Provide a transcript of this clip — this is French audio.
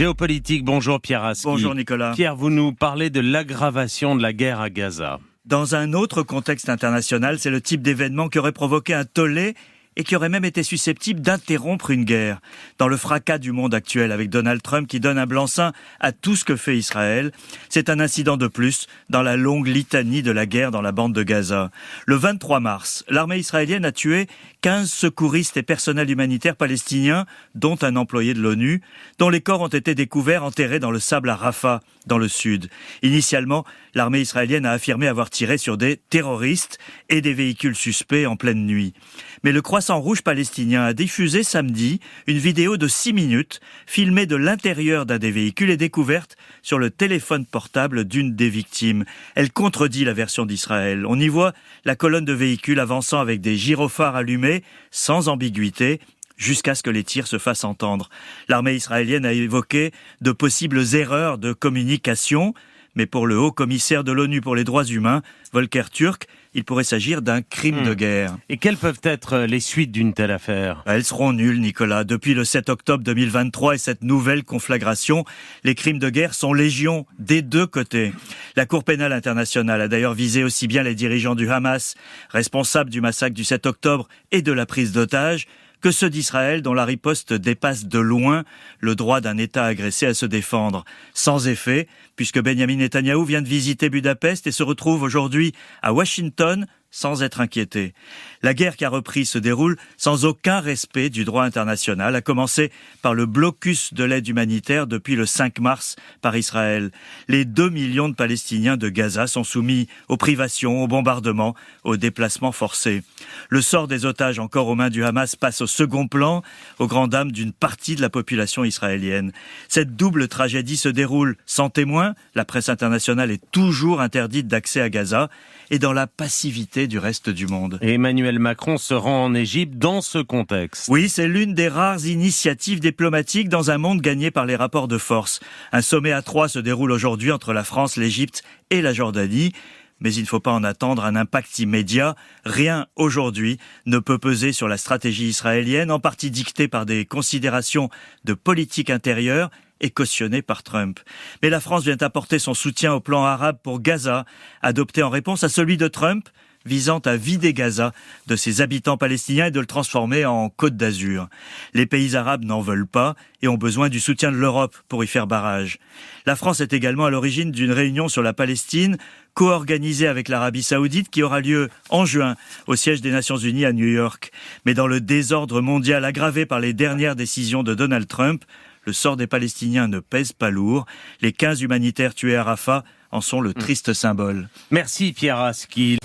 Géopolitique, bonjour Pierre Aski. Bonjour Nicolas. Pierre, vous nous parlez de l'aggravation de la guerre à Gaza. Dans un autre contexte international, c'est le type d'événement qui aurait provoqué un tollé et qui aurait même été susceptible d'interrompre une guerre. Dans le fracas du monde actuel avec Donald Trump qui donne un blanc-seing à tout ce que fait Israël, c'est un incident de plus dans la longue litanie de la guerre dans la bande de Gaza. Le 23 mars, l'armée israélienne a tué 15 secouristes et personnels humanitaires palestiniens, dont un employé de l'ONU, dont les corps ont été découverts enterrés dans le sable à Rafah, dans le sud. Initialement, l'armée israélienne a affirmé avoir tiré sur des terroristes et des véhicules suspects en pleine nuit. Mais le Croissant Rouge palestinien a diffusé samedi une vidéo de 6 minutes filmée de l'intérieur d'un des véhicules et découverte sur le téléphone portable d'une des victimes. Elle contredit la version d'Israël. On y voit la colonne de véhicules avançant avec des gyrophares allumés, sans ambiguïté, jusqu'à ce que les tirs se fassent entendre. L'armée israélienne a évoqué de possibles erreurs de communication, mais pour le haut commissaire de l'ONU pour les droits humains, Volker Türk, il pourrait s'agir d'un crime de guerre. Et quelles peuvent être les suites d'une telle affaire ? Elles seront nulles, Nicolas. Depuis le 7 octobre 2023 et cette nouvelle conflagration, les crimes de guerre sont légion des deux côtés. La Cour pénale internationale a d'ailleurs visé aussi bien les dirigeants du Hamas, responsables du massacre du 7 octobre et de la prise d'otages, que ceux d'Israël dont la riposte dépasse de loin le droit d'un État agressé à se défendre. Sans effet, puisque Benjamin Netanyahou vient de visiter Budapest et se retrouve aujourd'hui à Washington sans être inquiété. La guerre qui a repris se déroule sans aucun respect du droit international, à commencer par le blocus de l'aide humanitaire depuis le 5 mars par Israël. Les 2 millions de Palestiniens de Gaza sont soumis aux privations, aux bombardements, aux déplacements forcés. Le sort des otages encore aux mains du Hamas passe au second plan, aux grandes dames d'une partie de la population israélienne. Cette double tragédie se déroule sans témoins, la presse internationale est toujours interdite d'accès à Gaza, et dans la passivité du reste du monde. Et Emmanuel Macron se rend en Égypte dans ce contexte. Oui, c'est l'une des rares initiatives diplomatiques dans un monde gagné par les rapports de force. Un sommet à 3 se déroule aujourd'hui entre la France, l'Égypte et la Jordanie. Mais il ne faut pas en attendre un impact immédiat. Rien aujourd'hui ne peut peser sur la stratégie israélienne, en partie dictée par des considérations de politique intérieure et cautionné par Trump. Mais la France vient apporter son soutien au plan arabe pour Gaza, adopté en réponse à celui de Trump, visant à vider Gaza de ses habitants palestiniens et de le transformer en Côte d'Azur. Les pays arabes n'en veulent pas et ont besoin du soutien de l'Europe pour y faire barrage. La France est également à l'origine d'une réunion sur la Palestine, co-organisée avec l'Arabie Saoudite, qui aura lieu en juin au siège des Nations Unies à New York. Mais dans le désordre mondial aggravé par les dernières décisions de Donald Trump, le sort des Palestiniens ne pèse pas lourd. Les 15 humanitaires tués à Rafah en sont le triste symbole. Merci Pierre Aski.